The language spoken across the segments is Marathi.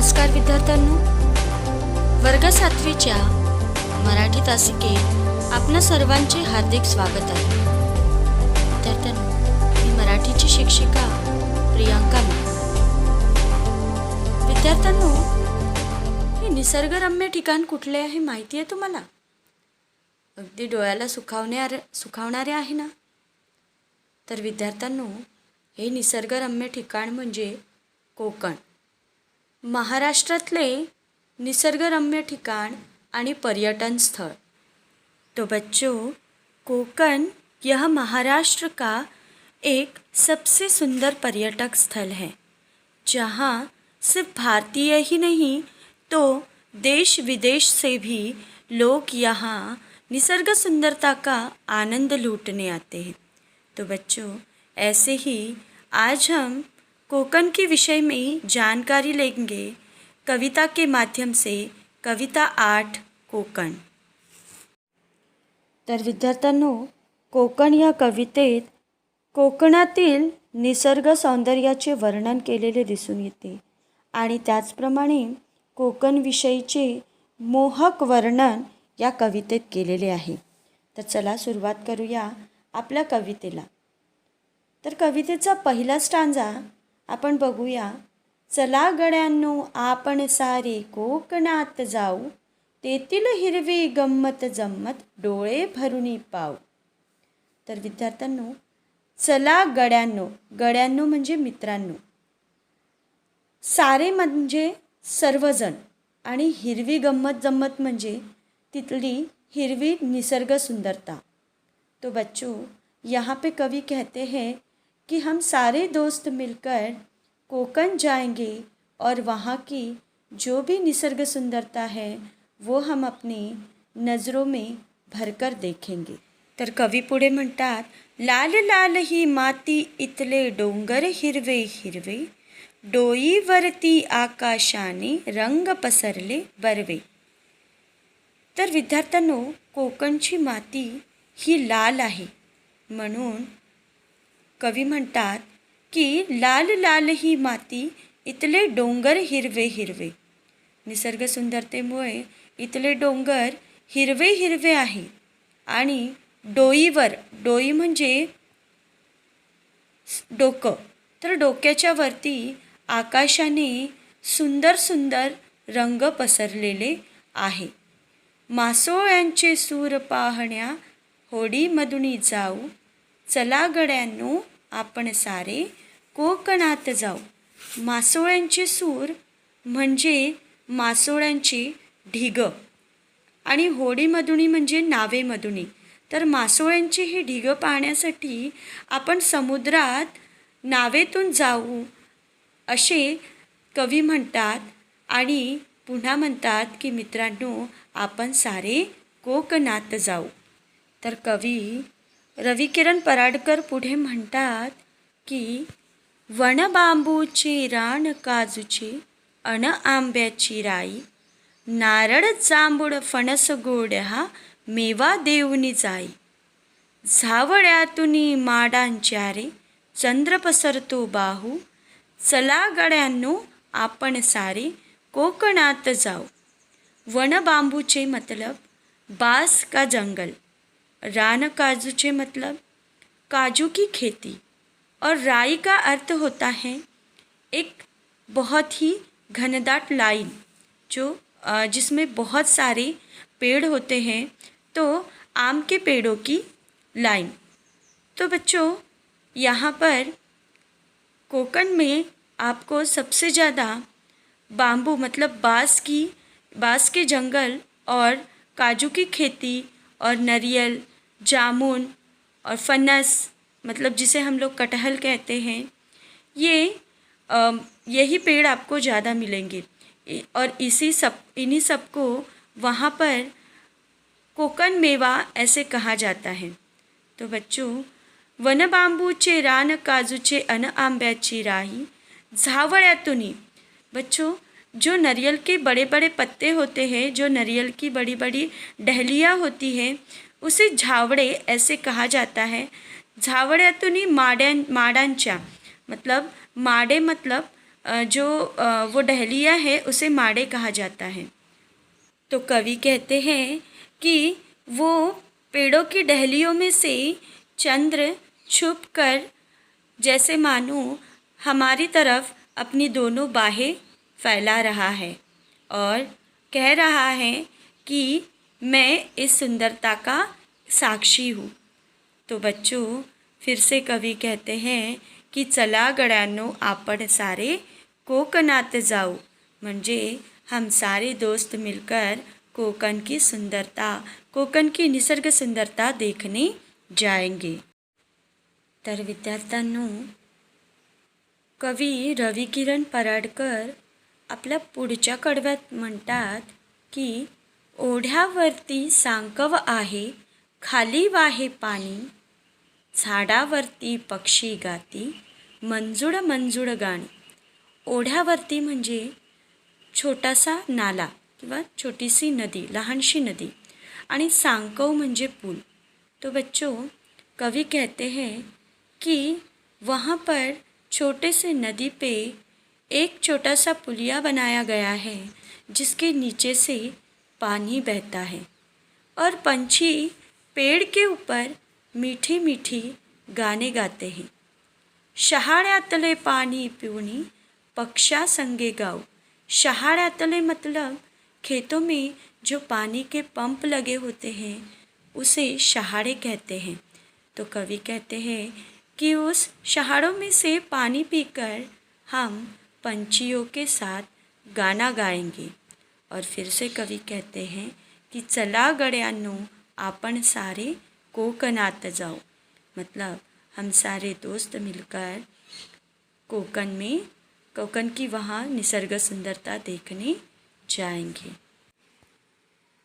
नमस्कार विद्यार्थ्यांनो, वर्ग 7वीच्या मराठी तासिकेत आपणा सर्वांचे हार्दिक स्वागत आहे. विद्यार्थ्यांनो, मी मराठीची शिक्षिका प्रियांका. विद्यार्थ्यांनो, हे निसर्गरम्य ठिकाण कुठले आहे माहिती आहे तुम्हाला? अगदी डोळ्याला सुखावणारे आहे ना? तर विद्यार्थ्यांनो, हे निसर्गरम्य ठिकाण म्हणजे कोकण. महाराष्ट्रातले निसर्गरम्य ठिकाण आणि पर्यटन स्थळ. तो बच्चों, कोकण यह महाराष्ट्र का एक सबसे सुंदर पर्यटक स्थल है, जहाँ सिर्फ भारतीय ही नहीं तो देश विदेश से भी लोग यहाँ निसर्ग सुंदरता का आनंद लूटने आते हैं. तो बच्चों, ऐसे ही आज हम कोकण के विषय में जानकारी लेंगे कविता के माध्यम से. कविता 8 कोकण. तर विद्यार्थ्यांनो, कोकण या कवितेत कोकणातील निसर्ग सौंदर्याचे वर्णन केलेले दिसून येते आणि त्याचप्रमाणे कोकणविषयीचे मोहक वर्णन या कवितेत केलेले आहे. तर चला सुरुवात करूया आपल्या कवितेला. तर कवितेचा पहिला स्टांजा आपण बघूया. चला गड्यांनो आपण सारे कोकणात जाऊ, तेथील हिरवी गंमत जम्मत डोळे भरून पाऊ. तर विद्यार्थ्यांनो, चला गड्यांनो, गड्यांनो म्हणजे मित्रांनो, सारे म्हणजे सर्वजण, आणि हिरवी गंमत जम्मत म्हणजे तिथली हिरवी निसर्ग सुंदरता. तो बच्चों, यहाँ पे कवि कहते हैं कि हम सारे दोस्त मिलकर कोकण जाएंगे और वहाँ की जो भी निसर्ग सुंदरता है वो हम अपनी नज़रों में भरकर देखेंगे. तर कवी पुढे म्हणतात, लाल लाल ही माती इथले डोंगर हिरवे हिरवे, डोईवरती आकाशाने रंग पसरले बरवे. तर विद्यार्थ्यांनो, कोकणची माती ही लाल आहे म्हणून कवी म्हणतात की लाल लाल ही माती इथले डोंगर हिरवे हिरवे. निसर्ग सुंदरतेमुळे इथले डोंगर हिरवे हिरवे आहे आणि डोईवर, डोई म्हणजे डोकं, तर डोक्याच्या वरती आकाशाने सुंदर सुंदर रंग पसरलेले आहे. मासोळ्यांचे सूर पाहण्या होडीमधुनी जाऊ, चला गड्यांनो आपण सारे कोकणात जाऊ. मासोळ्यांचे सूर म्हणजे मासोळ्यांचे ढिग आणि होडीमधुनी म्हणजे नावेमधुनी. तर मासोळ्यांचे हे ढिग पाहण्यासाठी आपण समुद्रात नावेतून जाऊ असे कवी म्हणतात आणि पुन्हा म्हणतात की मित्रांनो आपण सारे कोकणात जाऊ. तर कवी रविकिरण पराडकर पुढे म्हणतात की वन बांबूचे रान काजूचे अन आंब्याची राई, नारळ जांभूळ फणस गोड हा मेवा देऊनी जाई, झावळ्यातुनी माडांच्या रे चंद्र पसरतो बाहू, चला गड्यांनो आपण सारे कोकणात जाऊ. वन बांबूचे मतलब बांस का जंगल, रान काजू मतलब काजू की खेती, और राई का अर्थ होता है एक बहुत ही घनदाट लाइन जो जिसमें बहुत सारे पेड़ होते हैं, तो आम के पेड़ों की लाइन. तो बच्चों, यहाँ पर कोकण में आपको सबसे ज़्यादा बाम्बू मतलब बांस के जंगल और काजू की खेती और नारियल, जामुन और फनस मतलब जिसे हम लोग कटहल कहते हैं, यही पेड़ आपको ज़्यादा मिलेंगे. और इन्हीं सब को वहाँ पर कोकण मेवा ऐसे कहा जाता है. तो बच्चों, वन बांबूचे रान काजूचे अन आंब्याची राही, झावळ्यातुनी. बच्चों, जो नारियल के बड़े बड़े पत्ते होते हैं, जो नारियल की बड़ी बड़ी डहलियाँ होती हैं, उसे झावड़े ऐसे कहा जाता है. झावळ्यातुनी माडांच्या मतलब माडे मतलब वो डहलिया है उसे माड़े कहा जाता है। तो कवि कहते हैं कि वो पेड़ों की डहलियों में से चंद्र छुप कर जैसे मानो हमारी तरफ अपनी दोनों बाहें फैला रहा है और कह रहा है कि मैं इस सुंदरता का साक्षी हूँ। तो बच्चों, फिर से कवि कहते हैं की चला गड्यांनो आपण सारे कोकणात जाऊ, म्हणजे हम सारे दोस्त मिलकर कोकण की सुंदरता, कोकण की निसर्ग सुंदरता देखने जाएंगे। तर विद्यार्थ्यांनो, कवी रविकिरण पराडकर आपल्या पुढच्या कडव्यात म्हणतात की ओढ्यावरती सांकव आहे, खाली वाहे पाणी, झाडावरती पक्षी गाती, मंजुळ मंजुळ गाणी। ओढ्यावरती म्हणजे छोटासा नाला किंवा छोटीसी नदी, लहानशी नदी, आणि सांकव म्हणजे पूल। तो बच्चों, कवि कहते हैं कि वहाँ पर छोटे से नदी पे एक छोटा सा पुलिया बनाया गया है जिसके नीचे से पानी बहता है और पंछी पेड़ के ऊपर मीठी मीठी गाने गाते हैं। शहाळ्यातले पाणी पिऊनी पक्षा संगे गाऊ। शहाळ्यातले मतलब खेतों में जो पानी के पंप लगे होते हैं उसे शहाळे कहते हैं। तो कवि कहते हैं कि उस शहाड़ों में से पानी पीकर हम पंछियों के साथ गाना गाएंगे। और फिर से कवि कहते हैं कि चला गड्यांनो आपण सारे कोकणात जाओ, मतलब हम सारे दोस्त मिलकर कोकण की वहाँ निसर्ग सुंदरता देखने जाएंगे।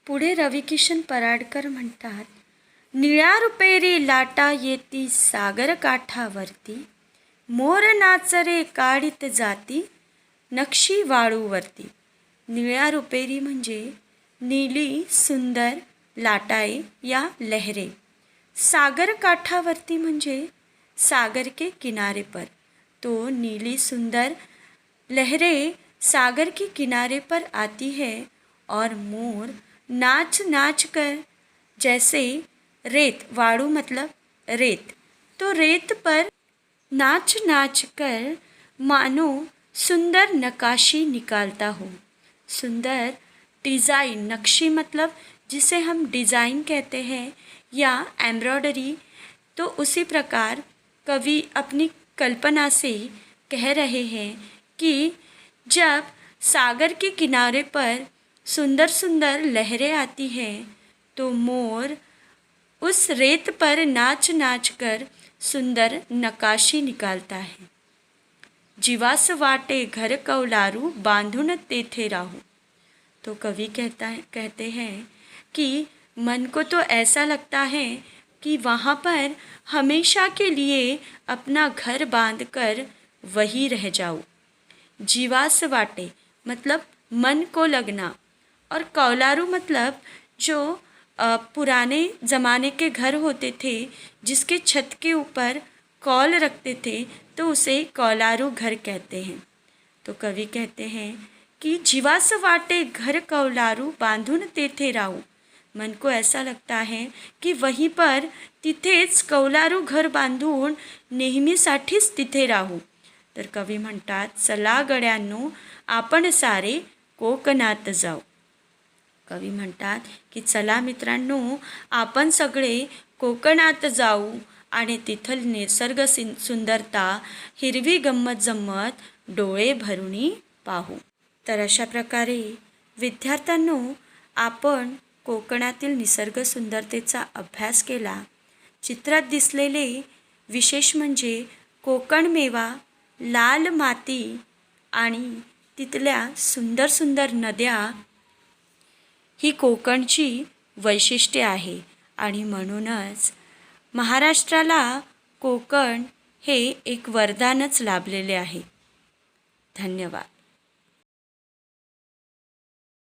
पुढे रविकिशन पराडकर म्हणतात, निळ्या रुपेरी लाटा येती सागर काठावरती, मोर नाचरे काढीत जाती नक्षी वाळूवरती। निळ्या रुपेरी म्हणजे नीली सुंदर लाटाएं या लहरें। सागर काठावरती म्हणजे सागर के किनारे पर। तो नीली सुंदर लहरें सागर के किनारे पर आती है और मोर नाच नाच कर जैसे रेत, वाड़ू मतलब रेत, तो रेत पर नाच नाच कर मानो सुंदर नक्काशी निकालता हो। सुंदर डिज़ाइन, नक्शी मतलब जिसे हम डिज़ाइन कहते हैं या एम्ब्रॉयडरी। तो उसी प्रकार कवि अपनी कल्पना से कह रहे हैं कि जब सागर के किनारे पर सुंदर सुंदर लहरें आती हैं तो मोर उस रेत पर नाच नाच कर सुंदर नक्काशी निकालता है। जीवास वाटे घर कौलारू बांधून तेथे राहू। तो कवि कहते हैं कि मन को तो ऐसा लगता है कि वहाँ पर हमेशा के लिए अपना घर बांधकर वही रह जाऊँ। जीवास वाटे मतलब मन को लगना, और कौलारू मतलब जो पुराने ज़माने के घर होते थे जिसके छत के ऊपर कौल रखते थे तो उसे कौलारू घर कहते हैं। तो कवि कहते हैं कि जीवास वाटे घर कौलारू बांधून तेथे राहू। मन को ऐसा लगता है कि वहीं पर तिथेच कौलारू घर बांधून नेहमीसाठीच तिथे राहू। तर कवी म्हणतात, चला गड्यांनो आपण सारे कोकणात जाऊ। कवी म्हणतात की चला मित्रांनो, आपण सगळे कोकणात जाऊ आणि तिथल निसर्ग सुंदरता, हिरवी गंमत जम्मत डोळे भरुनी पाहू। तर अशा प्रकारे विद्यार्थ्यांनो, आपण कोकणातील निसर्ग सुंदरतेचा अभ्यास केला। चित्रात दिसलेले विशेष म्हणजे कोकण मेवा, लाल माती आणि तिथल्या सुंदर सुंदर नद्या ही कोकणची वैशिष्ट्ये आहे आणि म्हणूनच महाराष्ट्राला कोकण हे एक वरदानच लाभलेले आहे। धन्यवाद।